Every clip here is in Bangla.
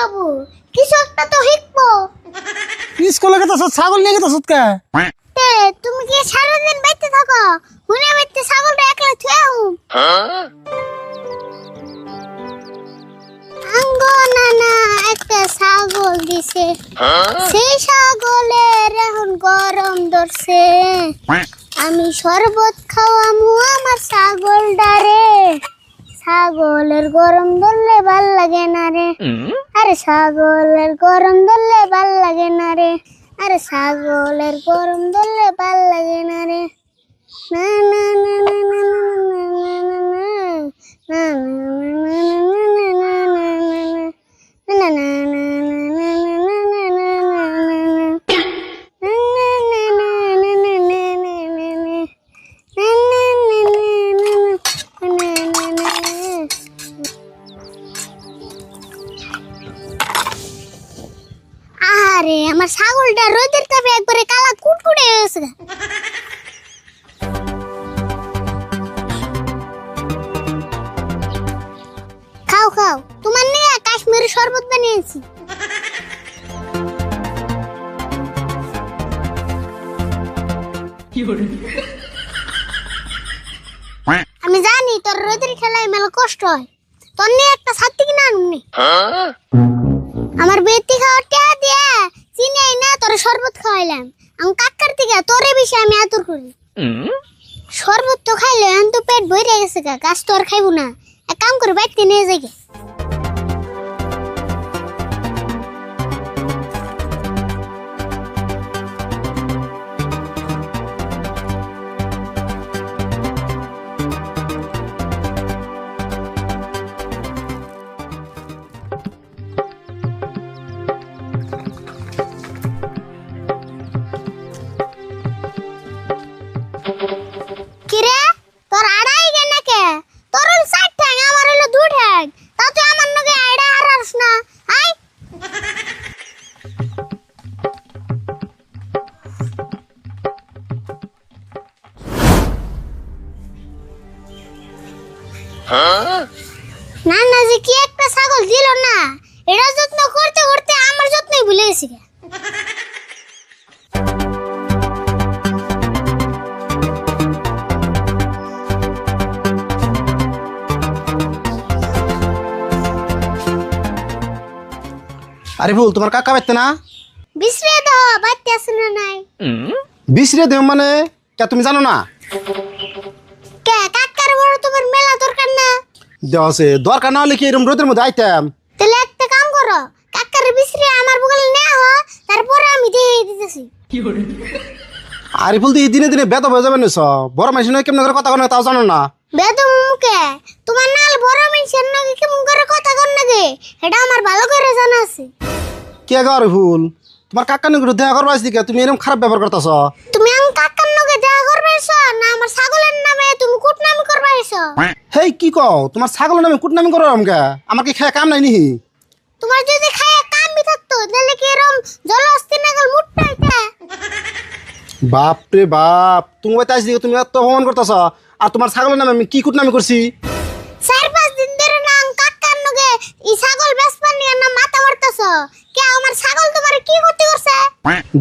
হবো, কিছু একটা তো শিখবো। স্কুলে গেছস ছাগল নিয়ে গেছস কে? তে তুমি কি সারাদিন বাইতে থাকো? হুনে বাইতে ছাগলটা একলা থুয়ে হুম। আঙ্গো নানা একটা ছাগল দিছে, সেই ছাগলের এখন গরম ধরছে। আমি শরবত খাওয়ামু আমার ছাগলটারে। ছাগলের গরম ধরলে ভাল লাগে না রে, আরে ছাগলের গরম ধরলে ভাল লাগে না রে, আরে ছাগলের গরম ধরলে ভাল লাগে না রে। না না না না না না না না আরে আমার ছাগলটা রোদের তাপে একবারে কালা কুটকুটে হয়ে গেছে। খাও খাও, তোমার নিয়ে কাশ্মীরি শরবত বানিয়েছি। আমি জানি তোর রোদের খেলায় মেলা কষ্ট হয়, তোর নিয়ে একটা ছাতি কিনা আনুনি। আমার বেটি খাওয়ার টিয়া দিয়ে চিনি না তোর শরবত খাওয়াইলাম। আমি কাকার থেকে তোরে বেশি আমি আদর করি। শরবত তো খাইলে এখন তো পেট ভরে গেছে, গাছ তো আর খাইবো না। এক কাম করে বাইতে নিয়ে যাই। কিরে তোর আড়াই গেনা কে? তোর হল 60 ঠ্যাং, আমার হলো 2 ঠ্যাং। তা তুই আমার নগে আইডা হারাস না। আই না না যে কি একটা ছাগল দিল না, এটা যত্ন করতে করতে আমার যত্নই ভুলে গেছি। আরে ফুল তোমার কাকা বাইতে না? বিছরে দাও, বাইতে আছে না নাই? বিছরে দেও মানে কে তুমি জানো না? কে কাকার বড় তোমার মেলা দরকার না? দেও আছে দরকার না হলে কি এরকম রোদের মধ্যে আইতাম? তাহলে একটা কাম করো, কাকার বিছরে আমার বগলে নেওয়া হ, তারপরে আমি দিয়ে দিতেছি। আরে ফুল দি দিনে দিনে বেদ হয়ে যাবে না সব। বড় মানুষ নয় কেমন করে কথা কয় না তাও জানো না? বেদম মুখে তোমার নাল বড় মানুষের নাকি কেমন করে কথা কর নাকি, এটা আমার ভালো করে জানা আছে। কে গো আরে ফুল তোমার কাকা নিয়ে দেখা করবা আসছি কে? তুমি এরকম খারাপ ব্যবহার করতেছ। তুমি আমার কাকার নাকি দেখা করবে এসো না আমার ছাগলের নামে তুমি কুটনামি করবে এসো? হেই কি কও, তোমার ছাগলের নামে কুটনামি করো আমকে? আমার কি খেয়ে কাম নাই নিহি? তোমার যদি খায় কামই থাকতো তাহলে কি এরকম জলহস্তি নাগল মুটটা হইতা? বাপ রে বাপ, তুমি বাইতে আসছি তুমি এত অপমান করতেছ। আর তোমার ছাগলের নামে আমি কি কুটনামি করছি? 4-5 দিন ধরে না কাকার নগে ই ছাগল বেচপান নিয়ে না মাথা মারতাছ। কে আমার ছাগল তোমার কি ক্ষতি করছে?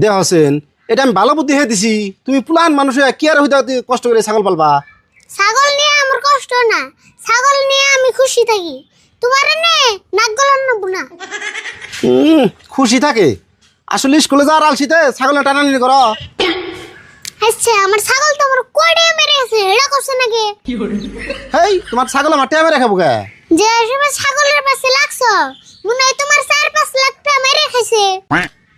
দেহ হোসেন, এটা আমি ভালো বুদ্ধি হয়ে দিছি। তুমি পুলান মানুষ হয়ে কি আর হইতে কষ্ট করে ছাগল পালবা? ছাগল নিয়ে আমার কষ্ট না, ছাগল নিয়ে আমি খুশি থাকি। তোমার নে নাক গলান নেব না। খুশি থাকে আসলে স্কুলে যাওয়ার আলসিতে ছাগলের টানানি করো। আচ্ছা আমার ছাগল তো আমার কোড়ে মেরে গেছে, এটা করছে নাকি? হেই তোমার ছাগল আমার টেমে রেখাবো কে? যে সময় ছাগলের পাশে লাগছো মনে হয় তোমার 4-5 লাখ টাকা মেরে খাইছে।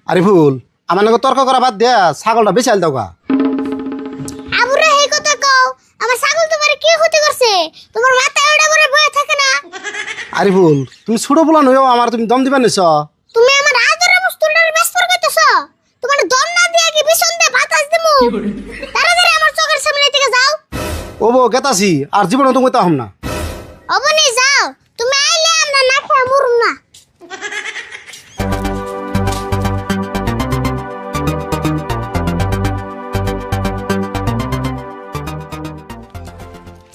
আরে ফুল আমার নাকি তর্ক করা বাদ দেয়া ছাগলটা বেশি আল দাও গা। আবুরে এই কথা কও, আমার ছাগল তোমার কি ক্ষতি করছে? তোমার মাথা ওড়া করে বয়ে থাকে না? আরে ফুল তুমি ছোট বলান হয়েও আমার তুমি দম দিবা নিছ। তুমি আমার আদরের বস্তুটার ব্যস্ত করতেছ। তোমার দম না দিয়ে কি পিছন দিয়ে বাতাস দিমু? তাড়াতাড়ি আমার চোখের সামনে থেকে যাও। ও বো গেতাছি আর জীবনে তুমি তা হম না। অবনি যাও, তুমি আইলে আমরা না খেয়ে মরুম না।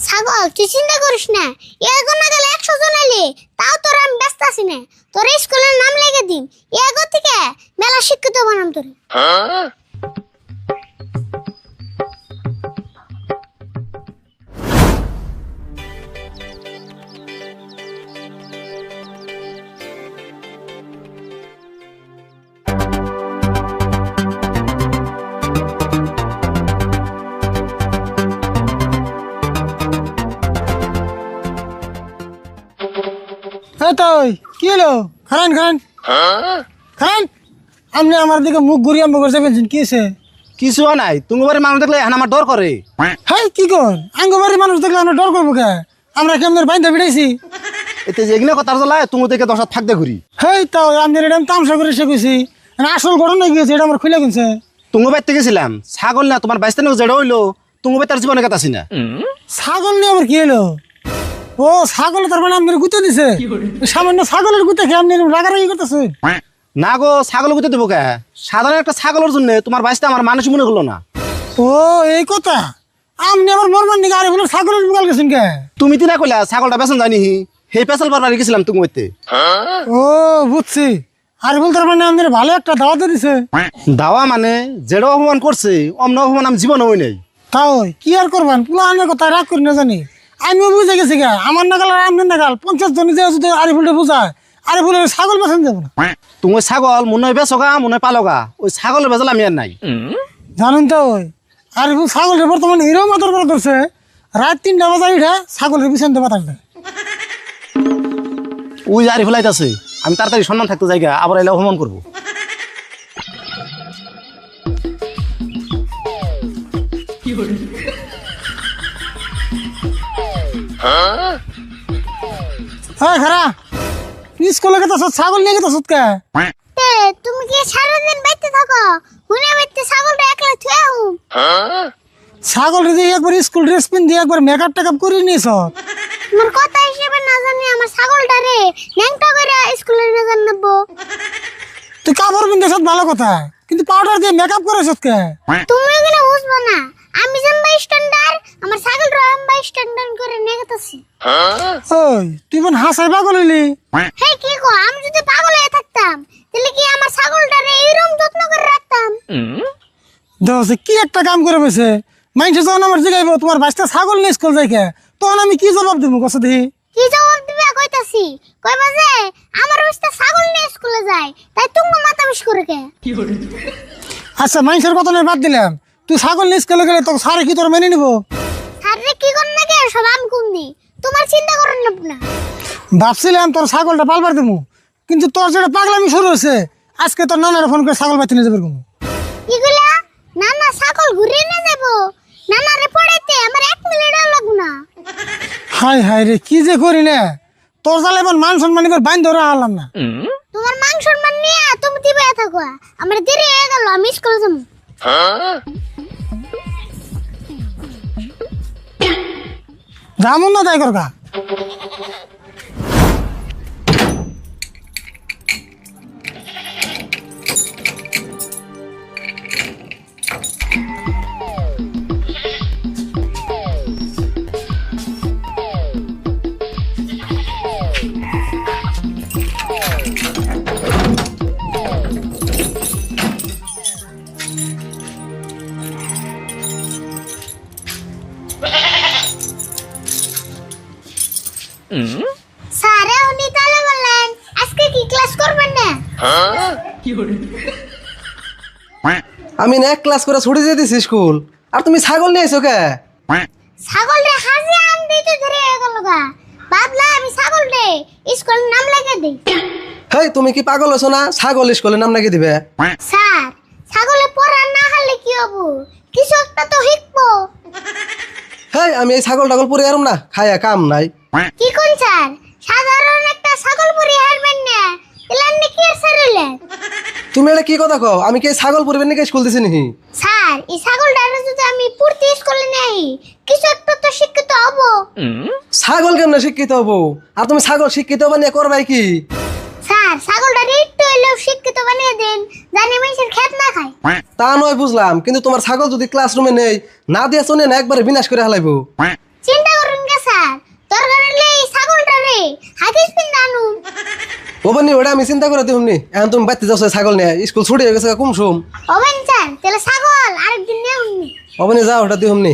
ছাগল তুই চিন্তা করিস না, এখন না গেলে 100 জন আইলে তাও তোর আমি ব্যস্ত পারতাছি না, তোর স্কুলের নাম লিখে দিন, এগো থেকে মেলা শিক্ষিত বানাম তোরে। তো কি হলো? খারান খারান খারান, আপনি আমার দিকে মুখ ঘুরিয়ে আম্ব করতে পেরেছেন, কি হয়েছে? কিছু নাই, তুমি বাড়ির মানুষ দেখলে এখন আমার ডর করে। হ্যাঁ কি কর, আঙ্গবাড়ির মানুষ দেখলে আমরা ডর করবো কে? আমরা কেমন বাইন্দা বিড়াইছি? এতে যেগুলো কথা জ্বলায় তুমি দেখে দশ হাত থাকতে ঘুরি। হেই তাও আমি এটা তামসা করে শিখেছি, আসল ঘটনা গিয়েছে এটা আমার খুলে গেছে। তুমি বাড়িতে গেছিলাম, ছাগল না তোমার বাইস্তানে যেটা হইলো, তুমি বাড়ি তার জীবনে কাটাছি না। ছাগল নিয়ে আবার কি হলো? ও ছাগল তার মানে আপনার গুতে দিছে? সামান্য ছাগলের গুতে খেয়ে আপনি রাগারাগি করতেছে? না গো, ছাগল গুতে দেবো কে? সাধারণ একটা ছাগলের জন্য তোমার বাইসটা আমার মানুষ মনে হলো না। ও এই কথা, আপনি আবার মরবার নিকে আরে বলে ছাগলের মুগাল গেছেন কে? তুমি তিনা কইলা ছাগলটা বেসন জানি সেই পেশাল পারবার গেছিলাম তুমি বাড়িতে। ও বুঝছি, আরে বল তার মানে আমাদের ভালো একটা দাওয়াত দিছে। দাওয়া মানে যেটা অপমান করছে অমন অপমান আমি জীবনে হই নাই। তাও কি আর করবেন, পুলানের কথা রাগ করি না জানি, আমিও বুঝে গেছি গা, আমার নাগাল আর আপনার নাগাল 50 জন যে যদি আরিফুলটা বুঝায়, আরিফুলের ছাগল বেছেন যাবো না। তুমি ওই ছাগল মনে হয় বেচগা মনে হয় পালগা, ওই ছাগলের বেজাল আমি আর নাই। জানেন তো ওই আরিফুল ছাগলের বর্তমানে এরকম মাথার করে ধরছে, রাত 3টা বাজায় উঠে ছাগলের পিছন দিয়ে বাতাস দেয়। ওই যে আরিফুল আইতাছে, আমি তাড়াতাড়ি সম্মান থাকতে যাই গা, আবার এলে অপমান করবো। হ্যাঁ খারা স্কুলে গেতে ছাগল নিয়ে গেতে কে? তে তুমি কি সারাদিন বাইতে থাকো? হুনে বাইতে ছাগলটা একলা থুয়ে হুম। ছাগল দিয়ে একবার স্কুল ড্রেস পিন দিয়ে একবার মেকআপ টেকআপ করে নিয়েছ। আমার কথা হিসেবে না জানি আমার ছাগলটা রে ন্যাংটা করে স্কুলে না জানাবো। তুই কাপড় পিনতে সব ভালো কথা, কিন্তু পাউডার দিয়ে মেকআপ করেছ কে? তুমি এগুলো বুঝবো না, আমি জানবা স্ট্যান্ডার্ড, আমার ছাগলটা আমি স্ট্যান্ডার্ড করে নিয়ে গেতেছি। ওই তুই বোন হাসাই পাগল হইলি? হে কি গো, আমি যদি পাগল হয়ে থাকতাম তাহলে কি আমার ছাগলটা রে এরকম যত্ন করে রাখতাম? দোষে কি একটা কাম করে বসে, মানুষ যখন আমার জিগাইব তোমার বাচ্চা ছাগল নিয়ে স্কুল যাই কে, তখন আমি কি জবাব দেবো কষ্ট দেখি? কি জবাব দিবে কইতাছি, কইবা যে আমার বাচ্চা ছাগল নিয়ে স্কুলে যায়, তাই তুমি মাথা বিষ করে কে? আচ্ছা মানুষের কথা নয় বাদ দিলাম, তুই ছাগল নিয়ে স্কুলে গেলে তোর সারে কি তোর মেনে নিবো? আরে কি কর না কে, সব আমি কুন্দি, তোমার চিন্তা করেন না। ভাবছিলাম তোর ছাগলটা পালবার দেবো, কিন্তু তোর যেটা পাগলামি শুরু হয়েছে, আজকে তোর নানার ফোন করে ছাগল বাচ্চা নিয়ে যাবে। কি কইলা? না না ছাগল ঘুরে না যাবো, নানা রে পড়াইতে আমার 1 মিনিটও লাগবো না। হাই হাই রে কি যে করি না, তোর জালে এবার মান সম্মান এবার বাইন ধরে হারলাম না। তোমার মান সম্মান নিয়ে তুমি দিবে থাকো, আমার দেরি হয়ে গেল, আমি স্কুলে যাবো। যেমন না তাই করকা। স্যারে উনি তাহলে বললেন আজকে কি ক্লাস করবেন না? আমি না ক্লাস করে ছুটি দিয়ে দিছি স্কুল, আর তুমি ছাগল নিয়ে এসো কে? ছাগল রে হাজি আম দিতে ধরে গেল গা, ভাবলা আমি ছাগল রে স্কুলের নাম লিখে দেই। হেই তুমি কি পাগল হছো না? ছাগল স্কুলের নাম নাকি দিবে? স্যার ছাগলে পড়া না হলে কি হবো, কিছু একটা তো শিখবো। হেই আমি এই ছাগল টাগল পরে আরম না, খায়া কাম নাই। কি কোন স্যার, সাধারণ একটা ছাগল পরি হারবেন না, এলান নাকি আর সারলে? তুমি এটা কি কথা কও? আমি কি এই ছাগল পরিবেন নাকি স্কুল দিছি নাকি? স্যার এই ছাগলটা যদি আমি পড়তে স্কুলে নেই, কিছু একটা তো শিক্ষিত হবো। ছাগল কেমনে শিক্ষিত হবো? আর তুমি ছাগল শিক্ষিত বানিয়ে করবাই কি? স্যার ছাগলটা একটু হইলেও শিক্ষিত বানিয়ে দেন, জানি মানুষের খেত না খায়। তা নয় বুঝলাম, কিন্তু তোমার ছাগল যদি ক্লাসরুমে নেই, না দিয়ে শুনে না একবারে বিনাশ করে হালাইবো। চিন্তা করুন কে স্যার, দরকার হলে এই ছাগলটা রে হাদিস পিন আনুন। ওবানি ওটা আমি চিন্তা করে দিহুমনি এখন তুমি বাড়তে যাচ্ছ ছাগল নিয়ে স্কুল ছুটি হয়ে গেছে কুমসুম হবেন চান তাহলে ছাগল আরেকদিন নিয়ে উনি ওবানি যাও ওটা দিহুমনি